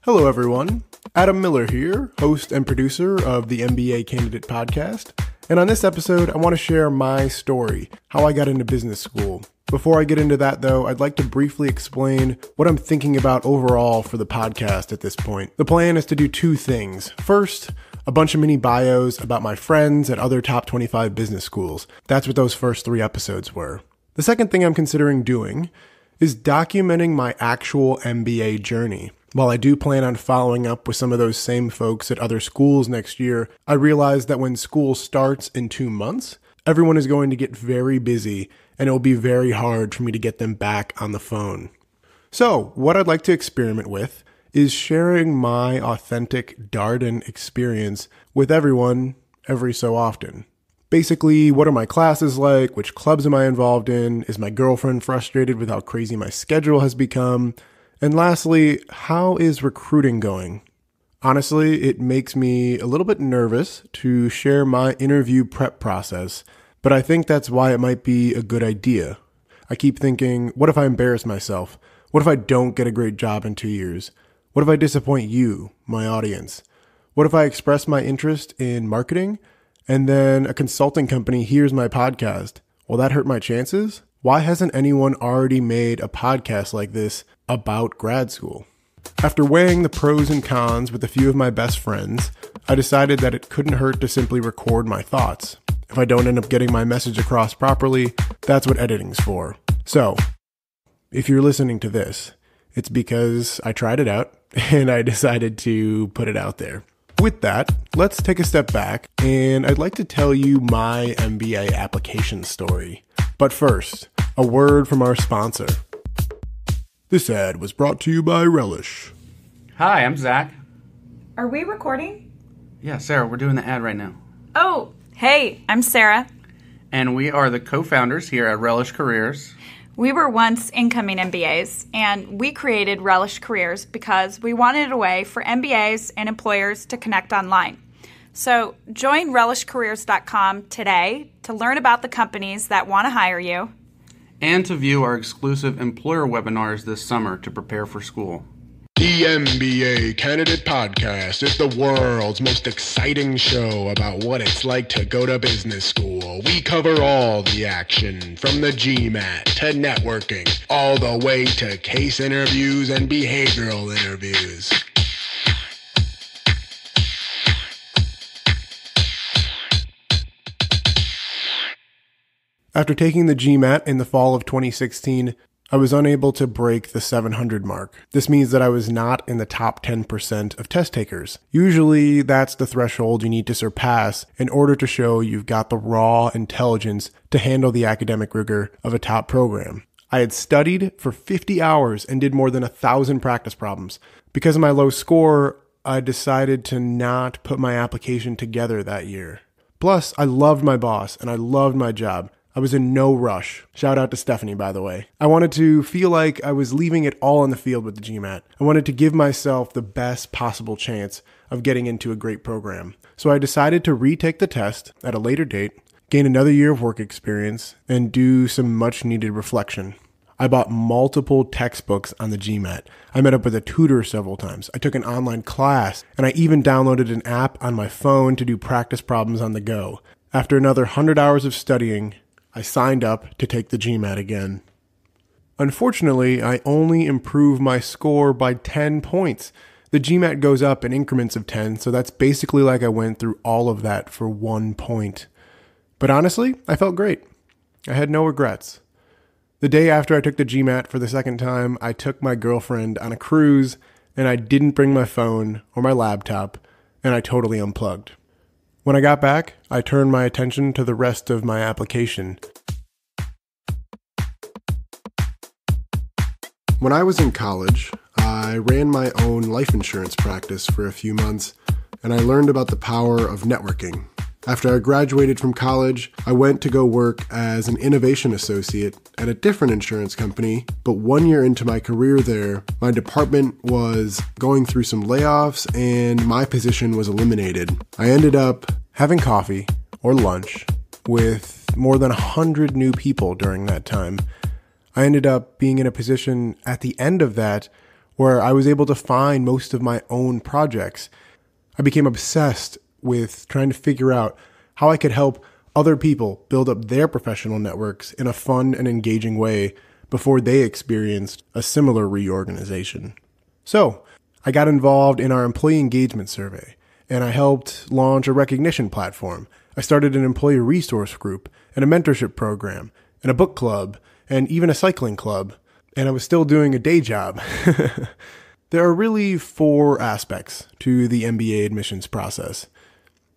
Hello, everyone. Adam Miller here, host and producer of the MBA Candidate Podcast. And on this episode, I want to share my story, how I got into business school. Before I get into that, though, I'd like to briefly explain what I'm thinking about overall for the podcast at this point. The plan is to do two things. First, a bunch of mini bios about my friends at other top 25 business schools. That's what those first 3 episodes were. The second thing I'm considering doing is documenting my actual MBA journey. While I do plan on following up with some of those same folks at other schools next year, I realize that when school starts in 2 months, everyone is going to get very busy and it will be very hard for me to get them back on the phone. So, what I'd like to experiment with is sharing my authentic Darden experience with everyone every so often. Basically, what are my classes like? Which clubs am I involved in? Is my girlfriend frustrated with how crazy my schedule has become? And lastly, how is recruiting going? Honestly, it makes me a little bit nervous to share my interview prep process, but I think that's why it might be a good idea. I keep thinking, what if I embarrass myself? What if I don't get a great job in 2 years? What if I disappoint you, my audience? What if I express my interest in marketing and then a consulting company hears my podcast? Will that hurt my chances? Why hasn't anyone already made a podcast like this about grad school? After weighing the pros and cons with a few of my best friends, I decided that it couldn't hurt to simply record my thoughts. If I don't end up getting my message across properly, that's what editing's for. So, if you're listening to this, it's because I tried it out and I decided to put it out there. With that, let's take a step back and I'd like to tell you my MBA application story. But first, a word from our sponsor. This ad was brought to you by Relish. Hi, I'm Zach. Are we recording? Yeah, Sarah, we're doing the ad right now. Oh, hey, I'm Sarah. And we are the co-founders here at Relish Careers. We were once incoming MBAs, and we created Relish Careers because we wanted a way for MBAs and employers to connect online. So join relishcareers.com today to learn about the companies that want to hire you. And to view our exclusive employer webinars this summer to prepare for school. The MBA Candidate Podcast is the world's most exciting show about what it's like to go to business school. We cover all the action, from the GMAT to networking, all the way to case interviews and behavioral interviews. After taking the GMAT in the fall of 2016, I was unable to break the 700 mark. This means that I was not in the top 10% of test takers. Usually, that's the threshold you need to surpass in order to show you've got the raw intelligence to handle the academic rigor of a top program. I had studied for 50 hours and did more than 1,000 practice problems. Because of my low score, I decided to not put my application together that year. Plus, I loved my boss and I loved my job. I was in no rush. Shout out to Stephanie, by the way. I wanted to feel like I was leaving it all on the field with the GMAT. I wanted to give myself the best possible chance of getting into a great program. So I decided to retake the test at a later date, gain another year of work experience, and do some much needed reflection. I bought multiple textbooks on the GMAT. I met up with a tutor several times. I took an online class, and I even downloaded an app on my phone to do practice problems on the go. After another 100 hours of studying, I signed up to take the GMAT again. Unfortunately, I only improved my score by 10 points. The GMAT goes up in increments of 10, so that's basically like I went through all of that for 1 point. But honestly, I felt great. I had no regrets. The day after I took the GMAT for the second time, I took my girlfriend on a cruise, and I didn't bring my phone or my laptop, and I totally unplugged. When I got back, I turned my attention to the rest of my application. When I was in college, I ran my own life insurance practice for a few months, and I learned about the power of networking. After I graduated from college, I went to go work as an innovation associate at a different insurance company, but 1 year into my career there, my department was going through some layoffs and my position was eliminated. I ended up having coffee or lunch with more than 100 new people during that time. I ended up being in a position at the end of that where I was able to find most of my own projects. I became obsessed with trying to figure out how I could help other people build up their professional networks in a fun and engaging way before they experienced a similar reorganization. So, I got involved in our employee engagement survey, and I helped launch a recognition platform. I started an employee resource group, and a mentorship program, and a book club, and even a cycling club, and I was still doing a day job. There are really 4 aspects to the MBA admissions process.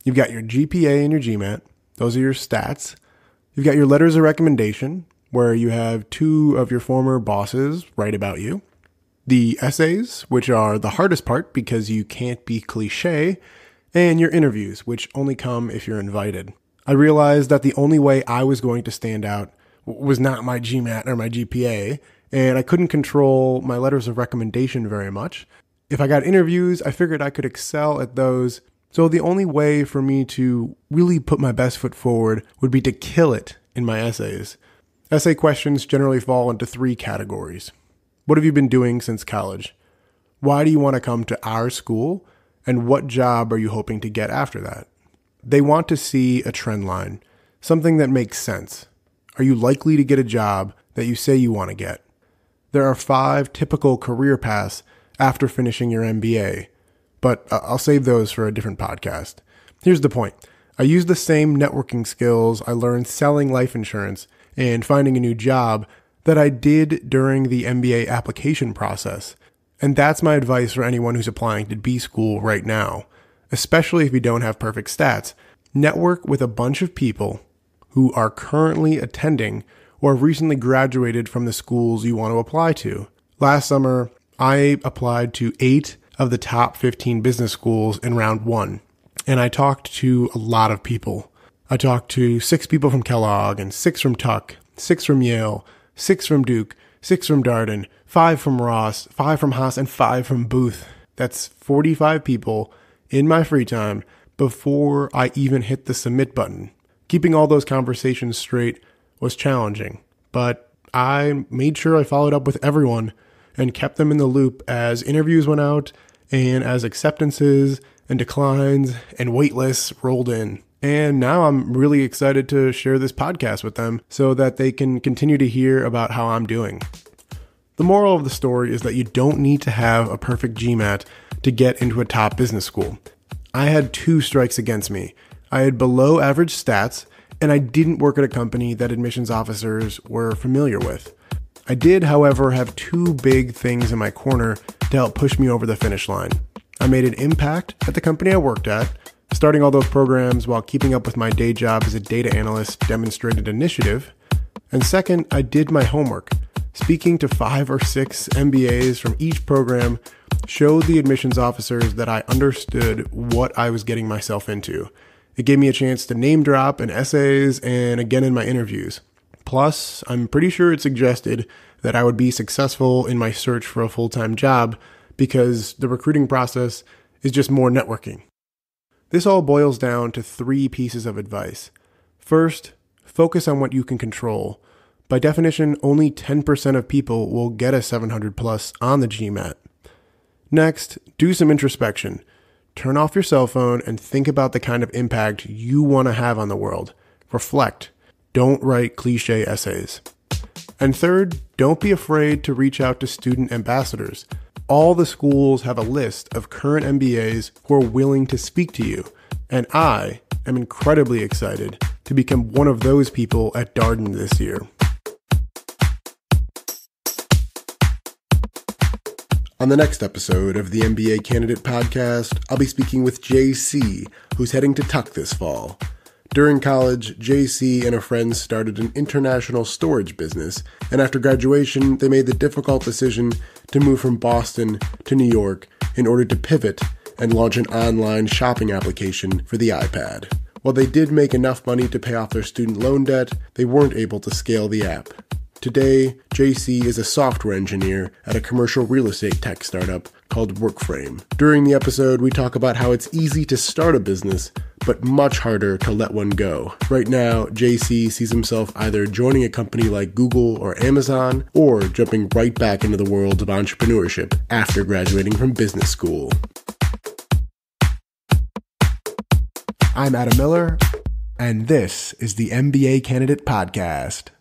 You've got your GPA and your GMAT. Those are your stats. You've got your letters of recommendation, where you have 2 of your former bosses write about you. The essays, which are the hardest part because you can't be cliche, and your interviews, which only come if you're invited. I realized that the only way I was going to stand out was not my GMAT or my GPA, and I couldn't control my letters of recommendation very much. If I got interviews, I figured I could excel at those. So the only way for me to really put my best foot forward would be to kill it in my essays. Essay questions generally fall into 3 categories. What have you been doing since college? Why do you want to come to our school? And what job are you hoping to get after that? They want to see a trend line, something that makes sense. Are you likely to get a job that you say you want to get? There are 5 typical career paths after finishing your MBA, but I'll save those for a different podcast. Here's the point. I used the same networking skills I learned selling life insurance and finding a new job that I did during the MBA application process. And that's my advice for anyone who's applying to B school right now, especially if you don't have perfect stats. Network with a bunch of people who are currently attending or recently graduated from the schools you want to apply to. Last summer, I applied to 8 of the top 15 business schools in round 1, and I talked to a lot of people. I talked to 6 people from Kellogg and 6 from Tuck, 6 from Yale, 6 from Duke, 6 from Darden, 5 from Ross, 5 from Haas, and 5 from Booth. That's 45 people in my free time before I even hit the submit button. Keeping all those conversations straight was challenging, but I made sure I followed up with everyone and kept them in the loop as interviews went out and as acceptances and declines and wait lists rolled in. And now I'm really excited to share this podcast with them so that they can continue to hear about how I'm doing. The moral of the story is that you don't need to have a perfect GMAT to get into a top business school. I had 2 strikes against me. I had below average stats, and I didn't work at a company that admissions officers were familiar with. I did, however, have 2 big things in my corner to help push me over the finish line. I made an impact at the company I worked at. Starting all those programs while keeping up with my day job as a data analyst demonstrated initiative. And second, I did my homework. Speaking to 5 or 6 MBAs from each program showed the admissions officers that I understood what I was getting myself into. It gave me a chance to name drop in essays and again in my interviews. Plus, I'm pretty sure it suggested that I would be successful in my search for a full-time job because the recruiting process is just more networking. This all boils down to 3 pieces of advice. First, focus on what you can control. By definition, only 10% of people will get a 700 plus on the GMAT. Next, do some introspection. Turn off your cell phone and think about the kind of impact you want to have on the world. Reflect. Don't write cliche essays. And third, don't be afraid to reach out to student ambassadors. All the schools have a list of current MBAs who are willing to speak to you, and I am incredibly excited to become one of those people at Darden this year. On the next episode of the MBA Candidate Podcast, I'll be speaking with JC, who's heading to Tuck this fall. During college, JC and a friend started an international storage business, and after graduation, they made the difficult decision to move from Boston to New York in order to pivot and launch an online shopping application for the iPad. While they did make enough money to pay off their student loan debt, they weren't able to scale the app. Today, JC is a software engineer at a commercial real estate tech startup called Workframe. During the episode, we talk about how it's easy to start a business, but much harder to let one go. Right now, JC sees himself either joining a company like Google or Amazon, or jumping right back into the world of entrepreneurship after graduating from business school. I'm Adam Miller, and this is the MBA Candidate Podcast.